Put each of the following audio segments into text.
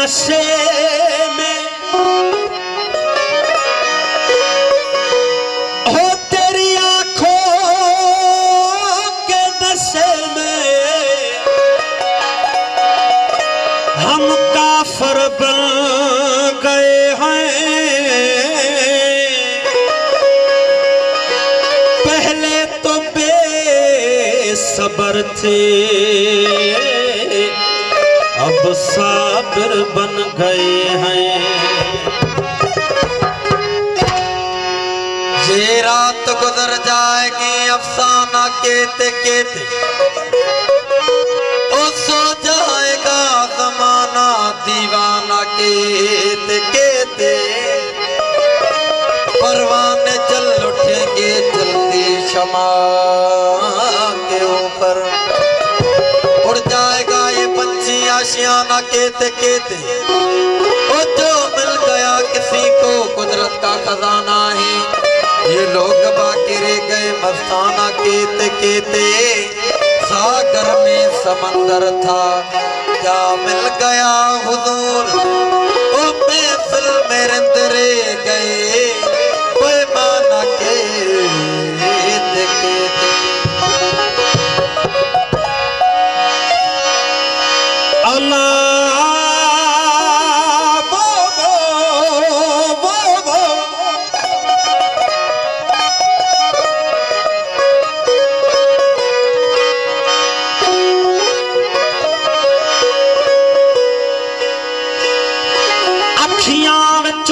नशे में हो तेरी आंखों के नशे में हम काफर बन गए हैं। पहले तो बेसब्र थे अब साबिर बन गए हैं। ये रात गुजर जाएगी अफसाना कहते कहते ओ सो जाएगा जमाना दीवाना कहते कहते। परवाने जल उठेंगे जल्दी शमा के ऊपर। उड़ जाएगा ये पंछी आशियाना कहते कहते। ओ जो मिल गया किसी को कुदरत का खजाना है। ये लोग बाकी रह गए मस्ताना कहते कहते। सागर में समंदर था क्या मिल गया हुजूर। ओ महफिल में रिंद रह गए पैमाना कहते कहते।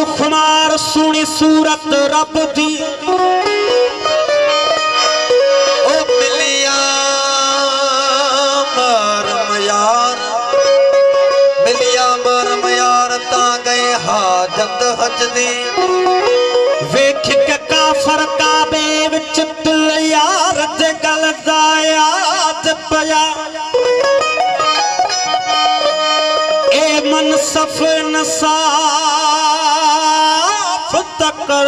खुमार सुनी सूरत रब दी ओ मिलिया मरम यार ता गए हाजत हज दी। वेख के काफर काबे विच दिल यार ते गल दा याद पया। ए मनसफ इंसाफ तकर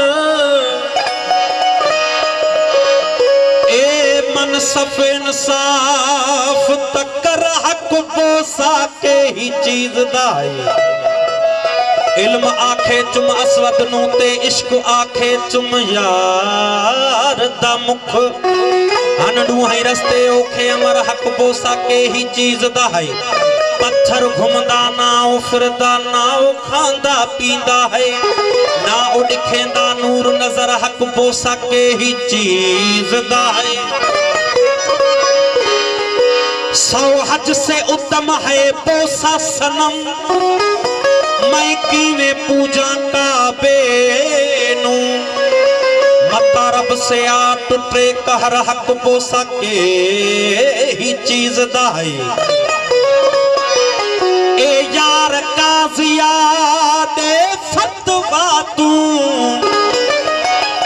ए मनसफ इंसाफ तकर हक बोसा के ही चीज दाए। इल्म आखे चुम असवद नू ते इश्क आखे चुम यार दा मुख। अनडू है रस्ते ओखे अमर हक बोसा के ही चीज दाए। पत्थर घुमदा ना फिरदा ना खांदा पींदा है ना दिखेंदा नूर नजर हक बोसा के ही चीज दा है। सौ हज से उत्तम है बोसा सनम मैं कीवे पूजा काबे नू। मता रब से आ टुटे कहर हक बोसा के ही चीज दा है। ए यार काजिया दे फतवा तू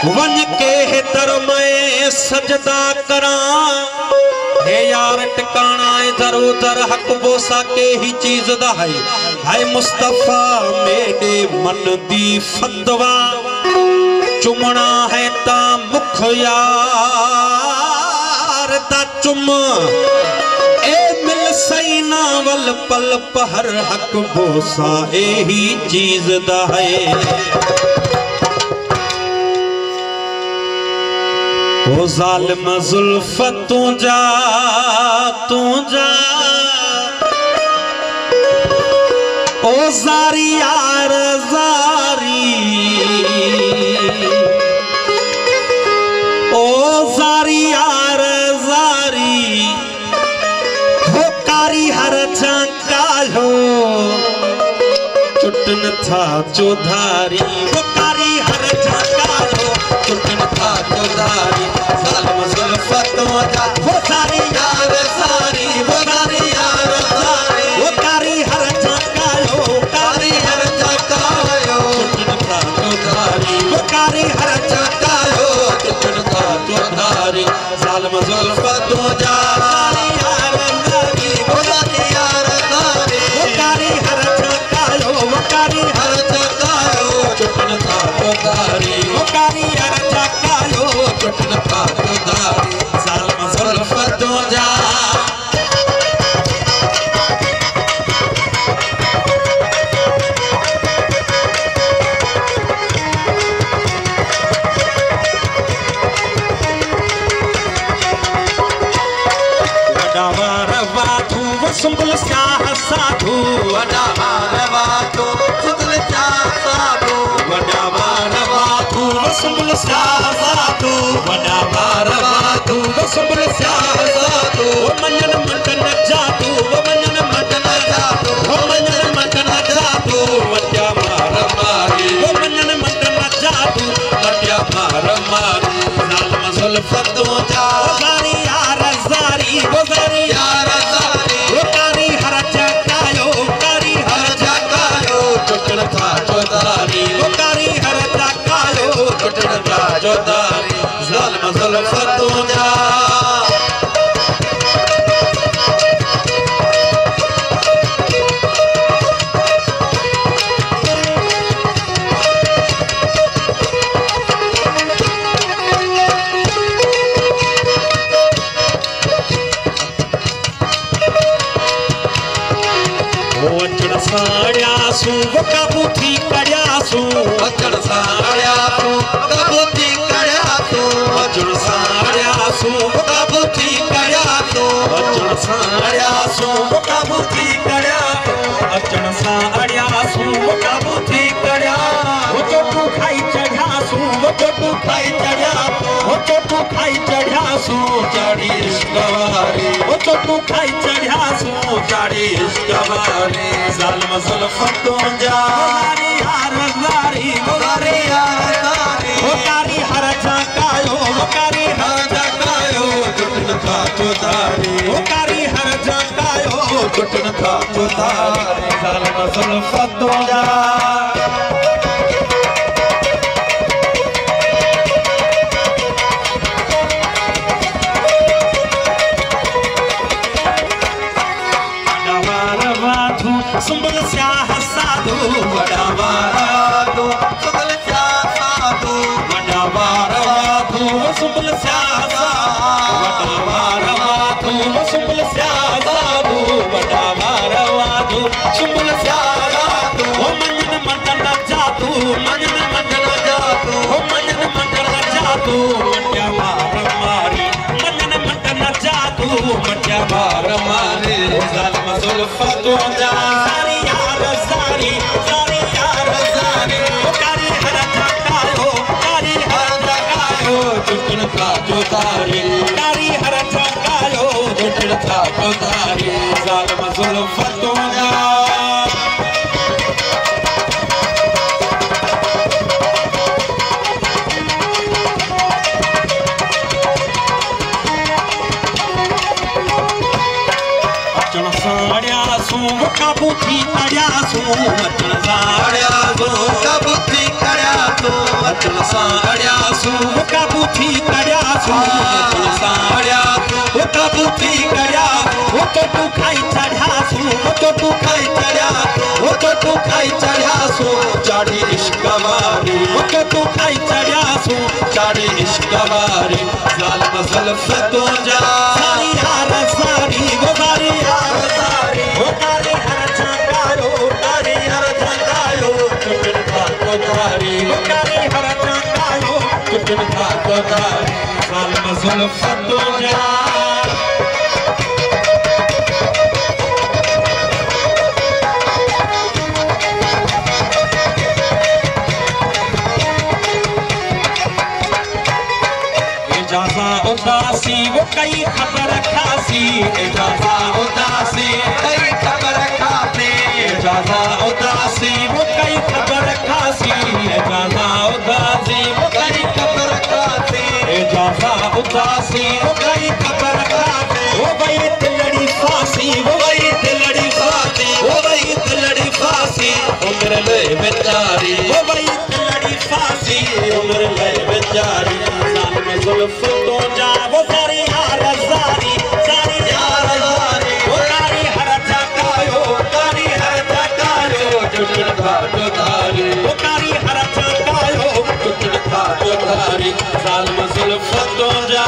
वन के दर में सजदा करा। हे यार टिकाना इधर उधर हक बोसा के ही चीज दा है। हाय मुस्तफा मेरे मन दी फतवा चुमना है ता मुख यार दा चुम। ए मिल सही नावल पल पहर हक बोसा यही चीज दा है। ओ जालिम जुल्फ तू जा ओ जारी यार जारी ओ जारी यार जारी हो कारी हर झांकालो चुटन था चौधारी। वो कारी हर झांकालो चुटन था चौधारी। जालिम जुल्फ तू जा वो सारी यार सारी वो सारी यार सारी। वो कारी हर झांकालो कारी हर झांकालो चुटन था चौधारी। वो कारी हर झांकालो चुटन था चौधारी। जालिम जुल्फ तू जा चुटन था चौधारी। वॾा वार वाधू वसुंबल शाह साधू वॾा वार वाधू वसुंबल शाह साधू वॾा वार वाधू वसुंबल शाह साधू वॾा वार वाधू वसुंबल शाह साधू मञन मटन जादू मञन मटन जादू मञन मटन जादू वॾा वार मारी मञन मटन जादू वॾा वार मारी ज़ालिम ज़ुल्फ़ तुंहिंजा ज़ारी यार ज़ारी ज़ारी यार ज़ारी कारी हर जकायो कारी हर जकायो टुटण था जोदारी कारी हर जकायो टुटण था जोदारी ज़ालिम ज़ुल्फ़ तुंहिंजा साड़ियासू काबू थी कड़ियासू अचण साड़ियासू काबू थी कड़ियासू अचण साड़ियासू काबू थी कड़ियासू अचण साड़ियासू काबू थी कड़ियासू अचण साड़ियासू काबू थी कड़ियासू चोटू खाई चढ़ियासू चोटू खाई चढ़ियासू चोटू खाई चढ़ियासू चाड़ी इश्क़वारी चोटू खाई चढ़ियासू चाड़ी इश्क़वारी ज़ालिम ज़ुल्फ़ तुंहिंजा ज़ारी यार ज़ारी ज़ारी यार ज़ारी कारी हर जकायो कारी हर जकायो टुटण था जोदारी कारी हर जकायो टुटण था जोदारी ज़ालिम ज़ुल्फ़ तुंहिंजा वसुंबल शाह साधू वॾा वार वाधू वसुंबल शाह साधू वॾा वार वाधू वसुंबल शाह साधू वॾा वार वाधू वसुंबल शाह साधू वॾा वार वाधू वसुंबल शाह साधू मञन मटन जादू मञन मटन जादू मञन मटन जादू मटिया वार मारी मञन मटन जादू मटिया वार मारी ज़ालिम ज़ुल्फ़ तुंहिंजा ज़ारी यार ज़ारी ज़ारी यार ज़ारी कारी हर जकायो कारी हर जकायो टुटण था जोदारी कारी हर जकायो टुटण था जोदारी ज़ालिम ज़ुल्फ़ तुंहिंजा साड़ियासू काबू थी कड़ियासू अचण साड़ियासू काबू थी कड़ियासू अचण साड़ियासू काबू थी कड़ियासू अचण साड़ियासू काबू थी कड़ियासू चोटू खाई चढ़ियासू चोटू खाई चढ़ियासू चोटू खाई चढ़ियासू चाड़ी इश्क़वारी चोटू खाई चढ़ियासू चाड़ी इश्क़वारी ज़ालिम ज़ुल्फ़ तुंहिंजा ज़ारी यार ज़ारी ज़ारी यार ज़ारी कारी हर जकायो कारी हर जकायो टुटण था जोदारी कारी हर जकायो टुटण था जोदारी ज़ालिम ज़ुल्फ़ तुंहिंजा इजाज़ा उदासी वो कई खबर खासी इजाज़ा उदासी कई खबर खासी इजाज़ा उदासी वो कई खबर खासी इजाज़ा उदासी वो कई खबर खासी इजाज़ा उदासी वो कई खबर खासी वो वही दिलड़ी फांसी वो वही दिलड़ी फांसी वो वही दिलड़ी फांसी उम्र ले बेचारी वो वही दिलड़ी फांसी उम्र ले बेचारी ज़ालिम ज़ुल्फ़ तुंहिंजा वो ज़ारी यार ज़ारी ज़ारी यार ज़ारी वो कारी हर जकायो कारी हर जकायो टुटण था जोदारी वो कारी हर जकायो टुटण था जोदारी ज़ालिम ज़ुल्फ़ तुंहिंजा